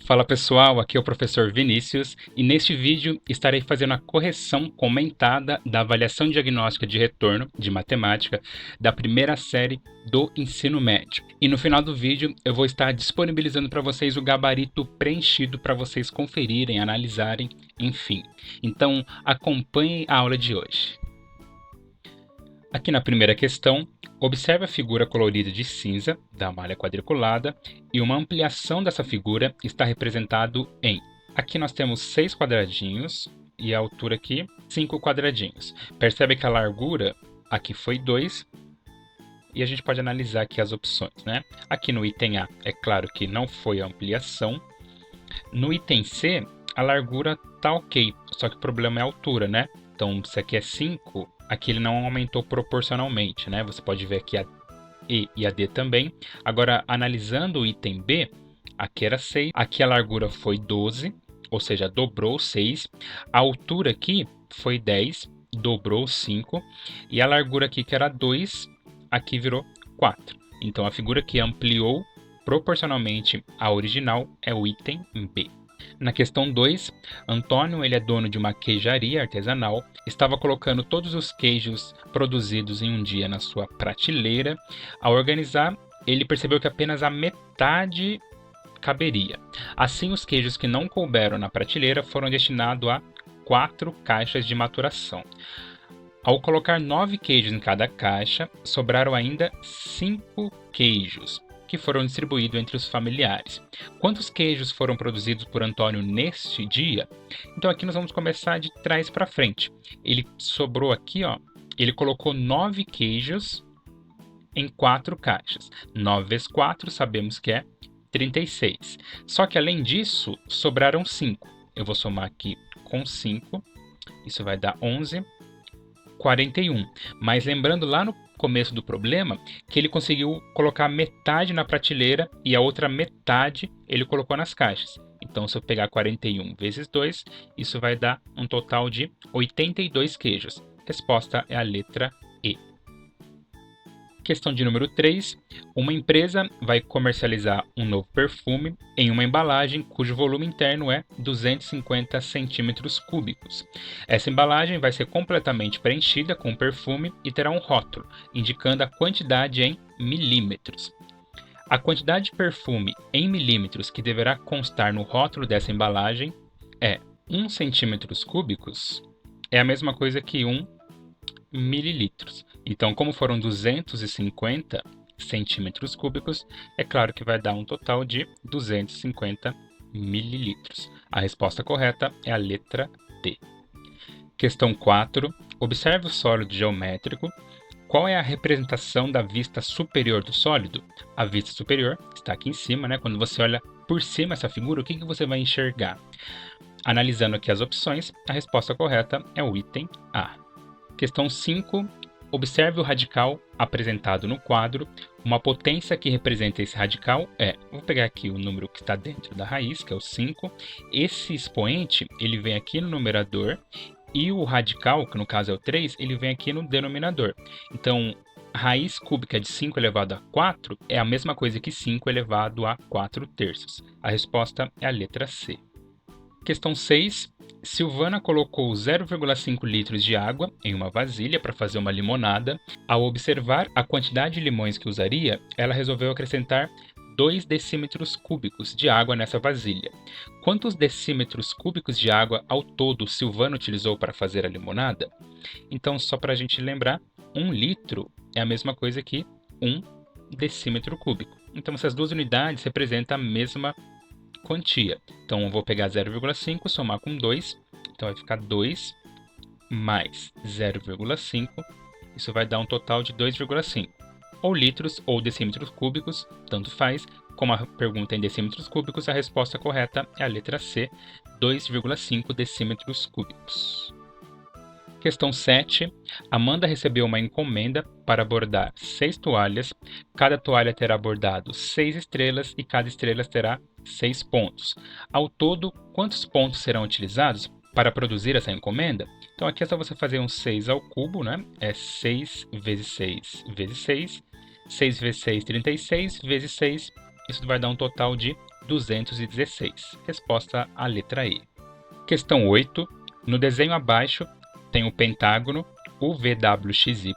Fala pessoal, aqui é o professor Vinícius e neste vídeo estarei fazendo a correção comentada da avaliação diagnóstica de retorno de matemática da primeira série do ensino médio. E no final do vídeo eu vou estar disponibilizando para vocês o gabarito preenchido para vocês conferirem, analisarem, enfim. Então acompanhem a aula de hoje. Aqui na primeira questão, observe a figura colorida de cinza da malha quadriculada e uma ampliação dessa figura está representado em... Aqui nós temos 6 quadradinhos e a altura aqui 5 quadradinhos. Percebe que a largura aqui foi 2 e a gente pode analisar aqui as opções, né? Aqui no item A, é claro que não foi a ampliação. No item C, a largura tá ok, só que o problema é a altura, né? Então, se aqui é 5, aqui ele não aumentou proporcionalmente, né? Você pode ver aqui a E e a D também. Agora, analisando o item B, aqui era 6, aqui a largura foi 12, ou seja, dobrou 6. A altura aqui foi 10, dobrou 5. E a largura aqui, que era 2, aqui virou 4. Então, a figura que ampliou proporcionalmente à original é o item B. Na questão 2, Antônio ele é dono de uma queijaria artesanal, estava colocando todos os queijos produzidos em um dia na sua prateleira. Ao organizar, ele percebeu que apenas a metade caberia. Assim, os queijos que não couberam na prateleira foram destinados a 4 caixas de maturação. Ao colocar 9 queijos em cada caixa, sobraram ainda 5 queijos, que foram distribuídos entre os familiares. Quantos queijos foram produzidos por Antônio neste dia? Então aqui nós vamos começar de trás para frente. Ele sobrou aqui, ó, ele colocou 9 queijos em 4 caixas. 9 vezes 4 sabemos que é 36. Só que além disso, sobraram 5. Eu vou somar aqui com 5. Isso vai dar 11, 41. Mas lembrando lá no começo do problema, que ele conseguiu colocar metade na prateleira e a outra metade ele colocou nas caixas. Então, se eu pegar 41 vezes 2, isso vai dar um total de 82 queijos. Resposta é a letra E. Questão de número 3. Uma empresa vai comercializar um novo perfume em uma embalagem cujo volume interno é 250 centímetros cúbicos. Essa embalagem vai ser completamente preenchida com perfume e terá um rótulo, indicando a quantidade em milímetros. A quantidade de perfume em milímetros que deverá constar no rótulo dessa embalagem é 1 centímetros cúbicos, é a mesma coisa que 1 mililitros. Então, como foram 250 centímetros cúbicos, é claro que vai dar um total de 250 mililitros. A resposta correta é a letra D. Questão 4. Observe o sólido geométrico. Qual é a representação da vista superior do sólido? A vista superior está aqui em cima, né? Quando você olha por cima essa figura, o que você vai enxergar? Analisando aqui as opções, a resposta correta é o item A. Questão 5. Observe o radical apresentado no quadro. Uma potência que representa esse radical é... Vou pegar aqui o número que está dentro da raiz, que é o 5. Esse expoente, ele vem aqui no numerador. E o radical, que no caso é o 3, ele vem aqui no denominador. Então, raiz cúbica de 5 elevado a 4 é a mesma coisa que 5 elevado a 4 terços. A resposta é a letra C. Questão 6. Silvana colocou 0,5 litros de água em uma vasilha para fazer uma limonada. Ao observar a quantidade de limões que usaria, ela resolveu acrescentar 2 decímetros cúbicos de água nessa vasilha. Quantos decímetros cúbicos de água ao todo Silvana utilizou para fazer a limonada? Então, só para a gente lembrar, 1 litro é a mesma coisa que 1 decímetro cúbico. Então, essas duas unidades representam a mesma quantia. Então, eu vou pegar 0,5, somar com 2. Então, vai ficar 2 mais 0,5. Isso vai dar um total de 2,5. Ou litros ou decímetros cúbicos, tanto faz. Como a pergunta é em decímetros cúbicos, a resposta correta é a letra C, 2,5 decímetros cúbicos. Questão 7. Amanda recebeu uma encomenda para bordar 6 toalhas. Cada toalha terá bordado 6 estrelas e cada estrela terá 6 pontos. Ao todo, quantos pontos serão utilizados para produzir essa encomenda? Então aqui é só você fazer um 6 ao cubo, né? É 6 vezes 6 vezes 6. 6 vezes 6, 36, vezes 6. Isso vai dar um total de 216. Resposta a letra E. Questão 8. No desenho abaixo tem o pentágono UVWXY.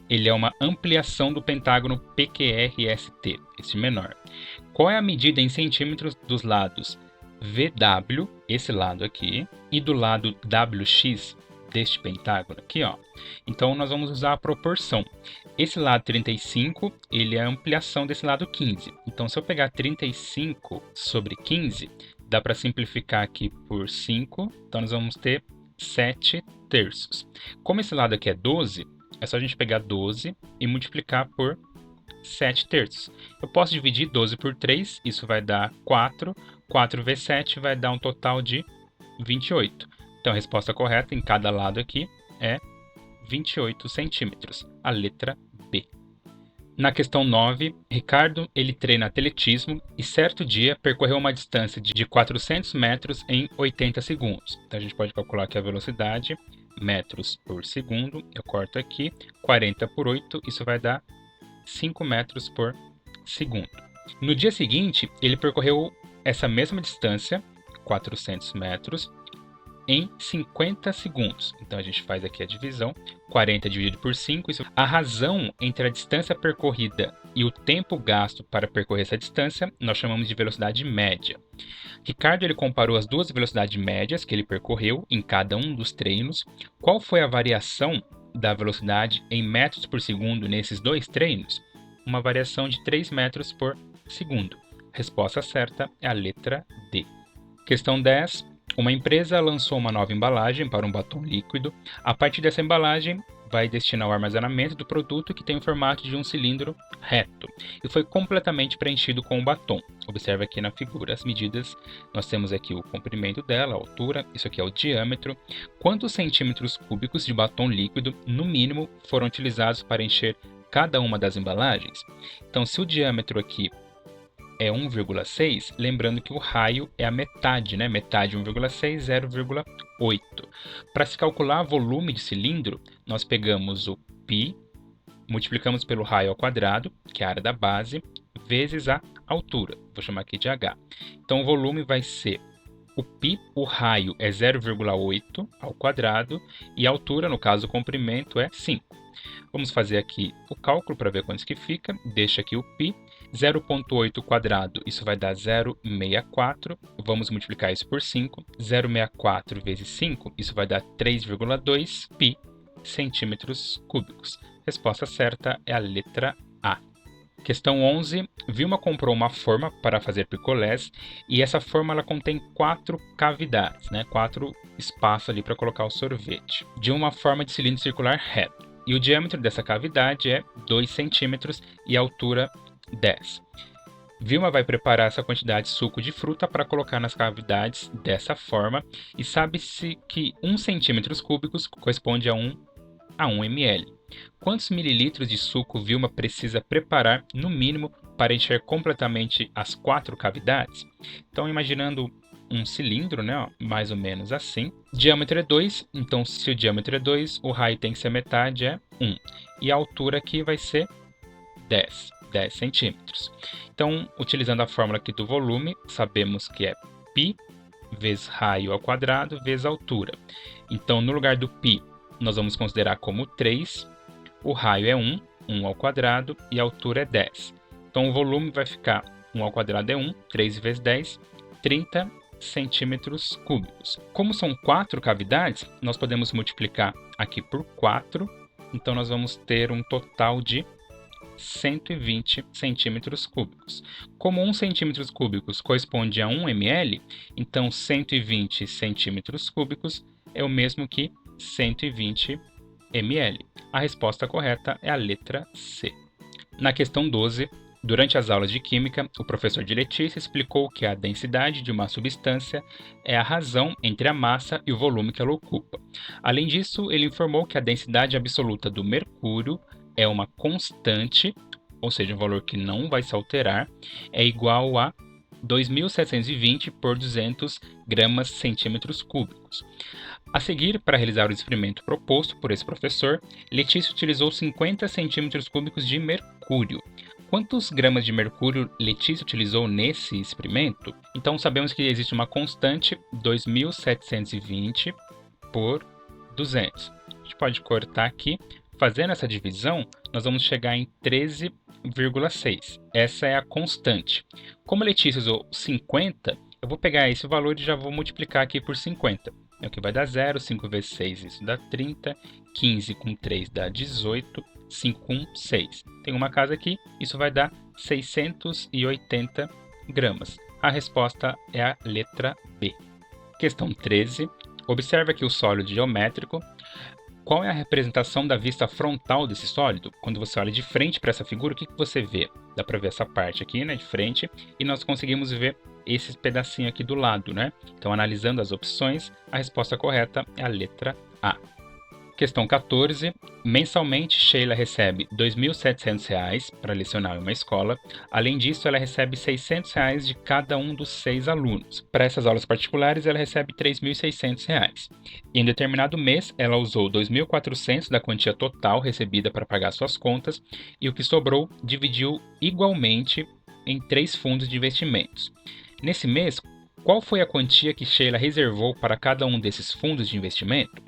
Ele é uma ampliação do pentágono PQRST, esse menor. Qual é a medida em centímetros dos lados VW, esse lado aqui, e do lado WX deste pentágono aqui, ó? Então nós vamos usar a proporção. Esse lado 35, ele é a ampliação desse lado 15. Então se eu pegar 35 sobre 15, dá para simplificar aqui por 5, então nós vamos ter 7 terços. Como esse lado aqui é 12, é só a gente pegar 12 e multiplicar por 7 terços. Eu posso dividir 12 por 3, isso vai dar 4. 4 vezes 7 vai dar um total de 28. Então a resposta correta em cada lado aqui é 28 centímetros, a letra B. Na questão 9, Ricardo ele treina atletismo e certo dia percorreu uma distância de 400 metros em 80 segundos. Então a gente pode calcular aqui a velocidade, metros por segundo, eu corto aqui, 40 por 8, isso vai dar 5 metros por segundo. No dia seguinte, ele percorreu essa mesma distância, 400 metros, em 50 segundos. Então a gente faz aqui a divisão, 40 dividido por 5. A razão entre a distância percorrida e o tempo gasto para percorrer essa distância, nós chamamos de velocidade média. Ricardo ele comparou as duas velocidades médias que ele percorreu em cada um dos treinos. Qual foi a variação da velocidade em metros por segundo nesses dois treinos? Uma variação de 3 metros por segundo. A resposta certa é a letra D. Questão 10. Uma empresa lançou uma nova embalagem para um batom líquido. A partir dessa embalagem, vai destinar o armazenamento do produto que tem o formato de um cilindro reto e foi completamente preenchido com o batom. Observe aqui na figura as medidas. Nós temos aqui o comprimento dela, a altura, isso aqui é o diâmetro. Quantos centímetros cúbicos de batom líquido, no mínimo, foram utilizados para encher cada uma das embalagens? Então, se o diâmetro aqui é 1,6, lembrando que o raio é a metade, né? Metade 1,6, 0,8. Para se calcular volume de cilindro, nós pegamos o π, multiplicamos pelo raio ao quadrado, que é a área da base, vezes a altura. Vou chamar aqui de h. Então o volume vai ser o π, o raio é 0,8 ao quadrado e a altura, no caso o comprimento, é 5. Vamos fazer aqui o cálculo para ver quantos que fica. Deixa aqui o π. 0,8 quadrado, isso vai dar 0,64. Vamos multiplicar isso por 5. 0,64 vezes 5, isso vai dar 3,2 π centímetros cúbicos. Resposta certa é a letra A. Questão 11. Vilma comprou uma forma para fazer picolés e essa forma ela contém 4 cavidades, né? 4 espaços ali para colocar o sorvete, de uma forma de cilindro circular reto. E o diâmetro dessa cavidade é 2 centímetros e a altura 10. Vilma vai preparar essa quantidade de suco de fruta para colocar nas cavidades dessa forma e sabe-se que 1 centímetros cúbicos corresponde a 1 ml. Quantos mililitros de suco Vilma precisa preparar, no mínimo, para encher completamente as 4 cavidades? Então, imaginando um cilindro, né, ó, mais ou menos assim. Diâmetro é 2, então se o diâmetro é 2, o raio tem que ser a metade, é 1. E a altura aqui vai ser 10 centímetros. Então, utilizando a fórmula aqui do volume, sabemos que é π vezes raio ao quadrado vezes altura. Então, no lugar do π, nós vamos considerar como 3, o raio é 1 ao quadrado e a altura é 10. Então, o volume vai ficar 1 ao quadrado é 1, 3 vezes 10, 30 centímetros cúbicos. Como são 4 cavidades, nós podemos multiplicar aqui por 4, então nós vamos ter um total de 120 centímetros cúbicos. Como 1 centímetros cúbicos corresponde a 1 ml, então 120 centímetros cúbicos é o mesmo que 120 ml. A resposta correta é a letra C. Na questão 12, durante as aulas de Química, o professor de Letícia explicou que a densidade de uma substância é a razão entre a massa e o volume que ela ocupa. Além disso, ele informou que a densidade absoluta do mercúrio é uma constante, ou seja, um valor que não vai se alterar, é igual a 2.720 por 200 gramas centímetros cúbicos. A seguir, para realizar o experimento proposto por esse professor, Letícia utilizou 50 centímetros cúbicos de mercúrio. Quantos gramas de mercúrio Letícia utilizou nesse experimento? Então, sabemos que existe uma constante 2.720 por 200. A gente pode cortar aqui. Fazendo essa divisão, nós vamos chegar em 13,6. Essa é a constante. Como a Letícia usou 50, eu vou pegar esse valor e já vou multiplicar aqui por 50. É o que vai dar 0, 5 vezes 6, isso dá 30, 15 com 3 dá 18, 5 com 6. Tem uma casa aqui, isso vai dar 680 gramas. A resposta é a letra B. Questão 13. Observe aqui o sólido geométrico. Qual é a representação da vista frontal desse sólido? Quando você olha de frente para essa figura, o que você vê? Dá para ver essa parte aqui, né, de frente, e nós conseguimos ver esse pedacinho aqui do lado, né? Então, analisando as opções, a resposta correta é a letra A. Questão 14. Mensalmente, Sheila recebe R$ 2.700 para lecionar em uma escola. Além disso, ela recebe R$ 600 de cada um dos 6 alunos. Para essas aulas particulares, ela recebe R$ 3.600. Em determinado mês, ela usou R$ 2.400 da quantia total recebida para pagar suas contas e o que sobrou dividiu igualmente em 3 fundos de investimentos. Nesse mês, qual foi a quantia que Sheila reservou para cada um desses fundos de investimento?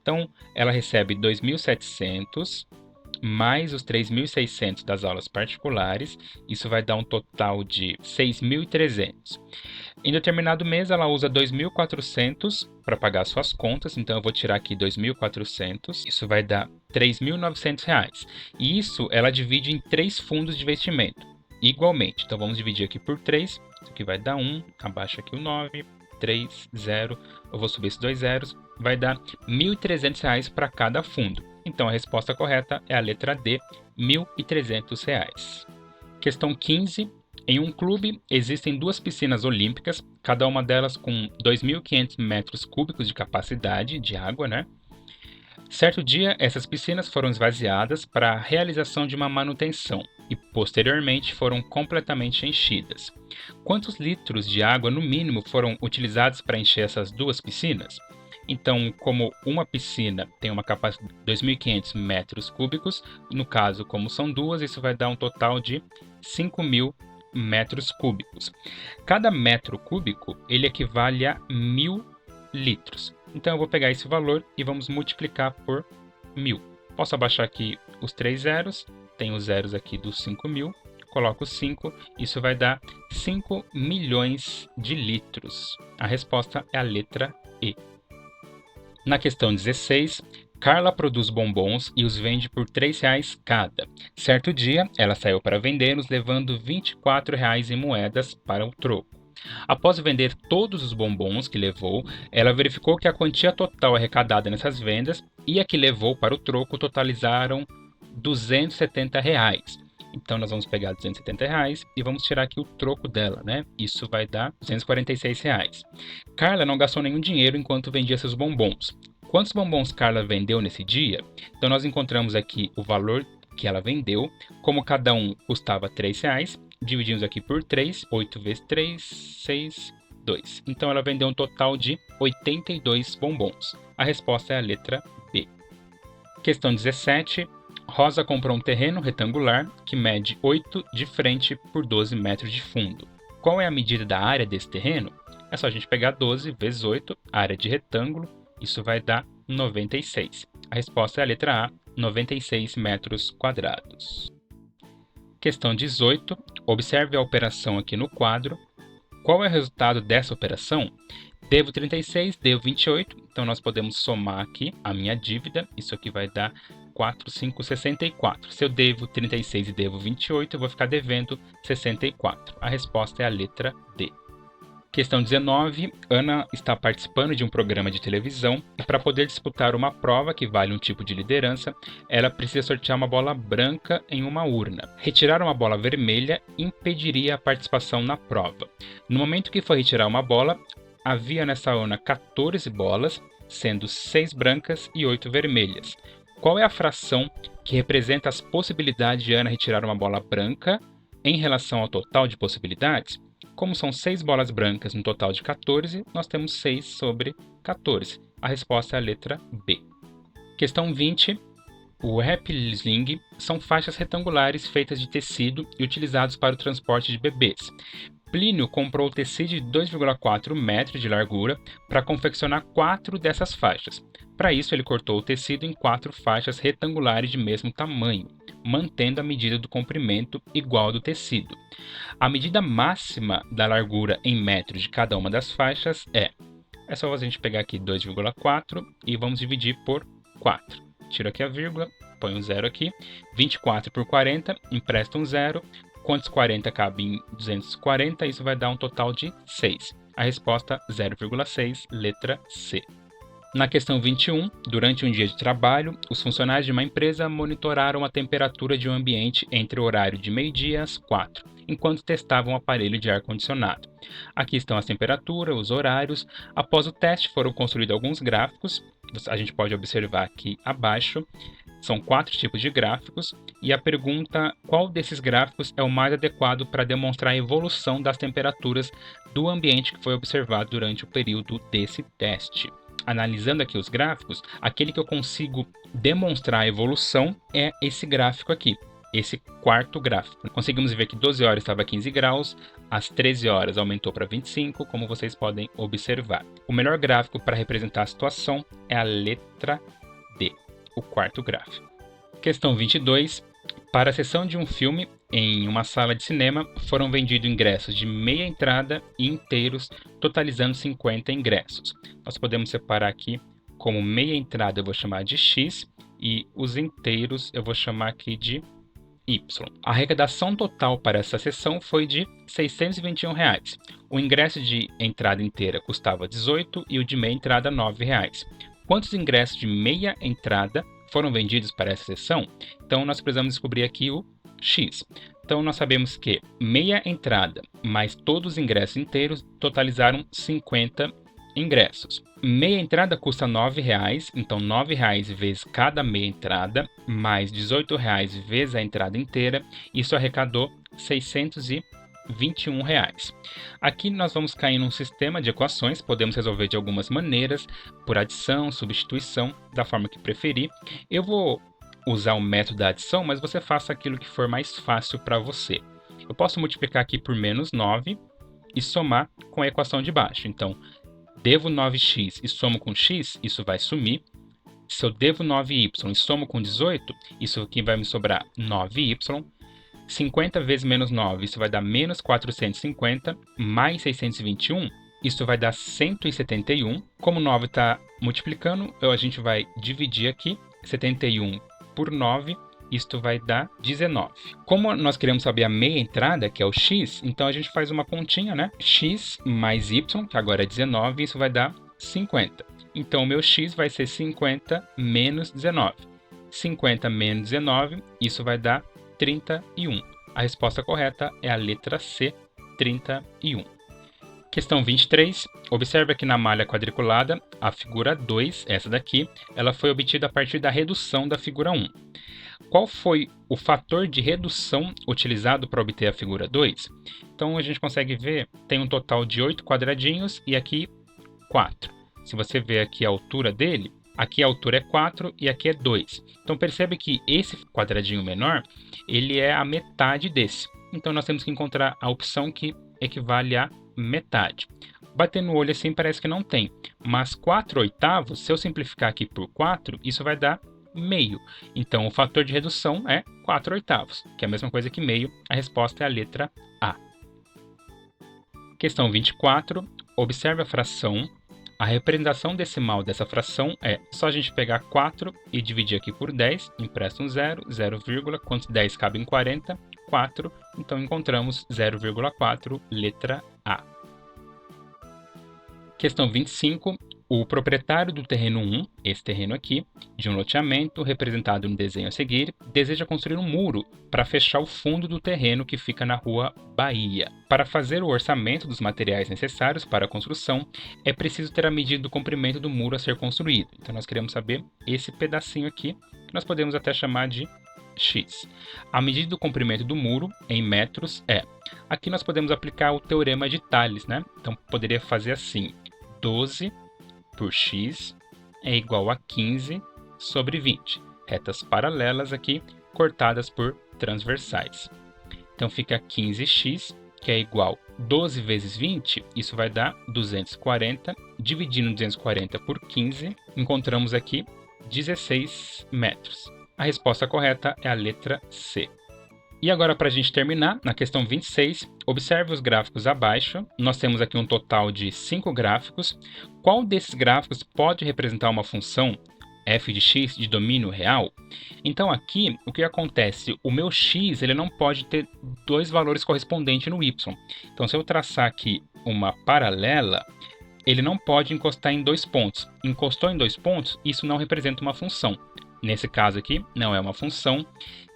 Então, ela recebe 2.700 mais os 3.600 das aulas particulares. Isso vai dar um total de 6.300. Em determinado mês, ela usa 2.400 para pagar suas contas. Então, eu vou tirar aqui 2.400. Isso vai dar R$ 3.900. E isso ela divide em 3 fundos de investimento, igualmente. Então, vamos dividir aqui por 3. Isso aqui vai dar 1. Abaixa aqui o 9. 3, 0, eu vou subir esses 2 zeros, vai dar R$ 1.300 para cada fundo. Então a resposta correta é a letra D, R$ 1.300. Questão 15. Em um clube existem 2 piscinas olímpicas, cada uma delas com 2.500 metros cúbicos de capacidade de água, né? Certo dia, essas piscinas foram esvaziadas para a realização de uma manutenção e, posteriormente, foram completamente enchidas. Quantos litros de água, no mínimo, foram utilizados para encher essas 2 piscinas? Então, como uma piscina tem uma capacidade de 2.500 metros cúbicos, no caso, como são 2, isso vai dar um total de 5.000 metros cúbicos. Cada metro cúbico ele equivale a 1.000 litros. Então, eu vou pegar esse valor e vamos multiplicar por 1.000. Posso abaixar aqui os 3 zeros, tem os zeros aqui dos 5.000, coloco 5, isso vai dar 5 milhões de litros. A resposta é a letra E. Na questão 16, Carla produz bombons e os vende por R$ 3 cada. Certo dia, ela saiu para vendê-los, levando R$ 24 em moedas para o troco. Após vender todos os bombons que levou, ela verificou que a quantia total arrecadada nessas vendas e a que levou para o troco totalizaram R$ 270. Então, nós vamos pegar R$ 270 e vamos tirar aqui o troco dela, né? Isso vai dar R$ 246. Carla não gastou nenhum dinheiro enquanto vendia seus bombons. Quantos bombons Carla vendeu nesse dia? Então, nós encontramos aqui o valor que ela vendeu, como cada um custava R$ 3, dividimos aqui por 3, 8 vezes 3, 6, 2. Então, ela vendeu um total de 82 bombons. A resposta é a letra B. Questão 17. Rosa comprou um terreno retangular que mede 8 de frente por 12 metros de fundo. Qual é a medida da área desse terreno? É só a gente pegar 12 vezes 8, área de retângulo, isso vai dar 96. A resposta é a letra A, 96 metros quadrados. Questão 18. Observe a operação aqui no quadro. Qual é o resultado dessa operação? Devo 36, devo 28. Então, nós podemos somar aqui a minha dívida. Isso aqui vai dar 4, 5, 64. Se eu devo 36 e devo 28, eu vou ficar devendo 64. A resposta é a letra D. Questão 19. Ana está participando de um programa de televisão e para poder disputar uma prova que vale um tipo de liderança, ela precisa sortear uma bola branca em uma urna. Retirar uma bola vermelha impediria a participação na prova. No momento que for retirar uma bola, havia nessa urna 14 bolas, sendo 6 brancas e 8 vermelhas. Qual é a fração que representa as possibilidades de Ana retirar uma bola branca em relação ao total de possibilidades? Como são 6 bolas brancas no total de 14, nós temos 6 sobre 14. A resposta é a letra B. Questão 20. O wrap e sling são faixas retangulares feitas de tecido e utilizados para o transporte de bebês. Plínio comprou o tecido de 2,4 metros de largura para confeccionar 4 dessas faixas. Para isso, ele cortou o tecido em 4 faixas retangulares de mesmo tamanho, mantendo a medida do comprimento igual ao do tecido. A medida máxima da largura em metros de cada uma das faixas é só a gente pegar aqui 2,4 e vamos dividir por 4. Tiro aqui a vírgula, põe um zero aqui. 24 por 40, empresta um zero. Quantos 40 cabe em 240? Isso vai dar um total de 6. A resposta 0,6, letra C. Na questão 21, durante um dia de trabalho, os funcionários de uma empresa monitoraram a temperatura de um ambiente entre o horário de meio-dia às 4, enquanto testavam o aparelho de ar-condicionado. Aqui estão as temperaturas, os horários. Após o teste, foram construídos alguns gráficos. A gente pode observar aqui abaixo. São 4 tipos de gráficos. E a pergunta: qual desses gráficos é o mais adequado para demonstrar a evolução das temperaturas do ambiente que foi observado durante o período desse teste? Analisando aqui os gráficos, aquele que eu consigo demonstrar a evolução é esse gráfico aqui, esse quarto gráfico. Conseguimos ver que 12 horas estava 15 graus, às 13 horas aumentou para 25, como vocês podem observar. O melhor gráfico para representar a situação é a letra D, o quarto gráfico. Questão 22. Para a sessão de um filme em uma sala de cinema, foram vendidos ingressos de meia entrada e inteiros, totalizando 50 ingressos. Nós podemos separar aqui como meia entrada eu vou chamar de X e os inteiros eu vou chamar aqui de Y. A arrecadação total para essa sessão foi de R$ 621. O ingresso de entrada inteira custava R$ 18 e o de meia entrada R$ 9. Quantos ingressos de meia entrada foram vendidos para essa sessão? Então nós precisamos descobrir aqui o X. Então nós sabemos que meia entrada mais todos os ingressos inteiros totalizaram 50 ingressos. Meia entrada custa R$ 9, então R$ 9 vezes cada meia entrada, mais R$ 18 vezes a entrada inteira, isso arrecadou R$ 621. Aqui nós vamos cair num sistema de equações, podemos resolver de algumas maneiras, por adição, substituição, da forma que preferir. Eu vou usar o método da adição, mas você faça aquilo que for mais fácil para você. Eu posso multiplicar aqui por menos 9 e somar com a equação de baixo. Então, devo 9x e somo com x, isso vai sumir. Se eu devo 9y e somo com 18, isso aqui vai me sobrar 9y. 50 vezes menos 9, isso vai dar menos 450, mais 621, isso vai dar 171. Como 9 está multiplicando, a gente vai dividir aqui, 71 por 9, isto vai dar 19. Como nós queremos saber a meia entrada, que é o x, então a gente faz uma continha, né? X mais y, que agora é 19, isso vai dar 50. Então o meu x vai ser 50 menos 19. 50 menos 19, isso vai dar 31. A resposta correta é a letra C, 31. Questão 23. Observe aqui na malha quadriculada, a figura 2, essa daqui, ela foi obtida a partir da redução da figura 1. Qual foi o fator de redução utilizado para obter a figura 2? Então a gente consegue ver, tem um total de 8 quadradinhos e aqui 4. Se você ver aqui a altura dele, aqui a altura é 4 e aqui é 2. Então percebe que esse quadradinho menor, ele é a metade desse. Então nós temos que encontrar a opção que equivale a metade. Batendo no olho assim parece que não tem, mas 4/8, se eu simplificar aqui por 4, isso vai dar meio. Então o fator de redução é 4/8, que é a mesma coisa que meio. A resposta é a letra A. Questão 24. Observe a fração. A representação decimal dessa fração é só a gente pegar 4 e dividir aqui por 10, empresta um 0, 0, quantos 10 cabem em 40? 4, então encontramos 0,4, letra A. Questão 25. O proprietário do terreno 1, esse terreno aqui, de um loteamento representado no desenho a seguir, deseja construir um muro para fechar o fundo do terreno que fica na rua Bahia. Para fazer o orçamento dos materiais necessários para a construção, é preciso ter a medida do comprimento do muro a ser construído. Então nós queremos saber esse pedacinho aqui, que nós podemos até chamar de X. A medida do comprimento do muro em metros é... Aqui nós podemos aplicar o teorema de Tales, né? Então poderia fazer assim, 12 por x é igual a 15 sobre 20. retas paralelas aqui, cortadas por transversais. Então fica 15x, que é igual 12 vezes 20, isso vai dar 240. Dividindo 240 por 15, encontramos aqui 16 metros. A resposta correta é a letra C. E agora, para a gente terminar, na questão 26, observe os gráficos abaixo. Nós temos aqui um total de 5 gráficos. Qual desses gráficos pode representar uma função f de x de domínio real? Então aqui, o que acontece? O meu x ele não pode ter dois valores correspondentes no y. Então, se eu traçar aqui uma paralela, ele não pode encostar em 2 pontos. Encostou em 2 pontos, isso não representa uma função. Nesse caso aqui, não é uma função.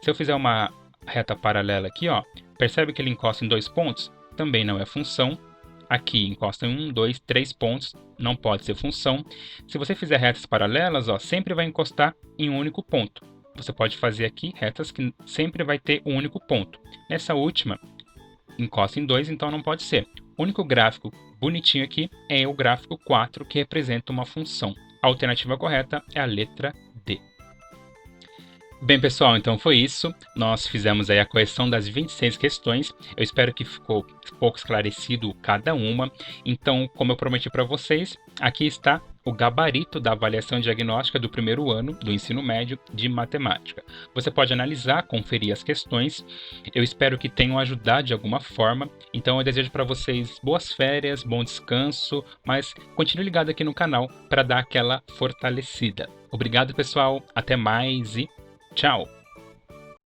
Se eu fizer uma reta paralela aqui, ó, percebe que ele encosta em 2 pontos? Também não é função. Aqui encosta em 1, 2, 3 pontos, não pode ser função. Se você fizer retas paralelas, ó, sempre vai encostar em um único ponto. Você pode fazer aqui retas que sempre vai ter um único ponto. Nessa última, encosta em 2, então não pode ser. O único gráfico bonitinho aqui é o gráfico 4, que representa uma função. A alternativa correta é a letra D. Bem, pessoal, então foi isso. Nós fizemos aí a correção das 26 questões. Eu espero que ficou pouco esclarecido cada uma. Então, como eu prometi para vocês, aqui está o gabarito da avaliação diagnóstica do primeiro ano do ensino médio de matemática. Você pode analisar, conferir as questões. Eu espero que tenham ajudado de alguma forma. Então, eu desejo para vocês boas férias, bom descanso, mas continue ligado aqui no canal para dar aquela fortalecida. Obrigado, pessoal. Até mais e tchau!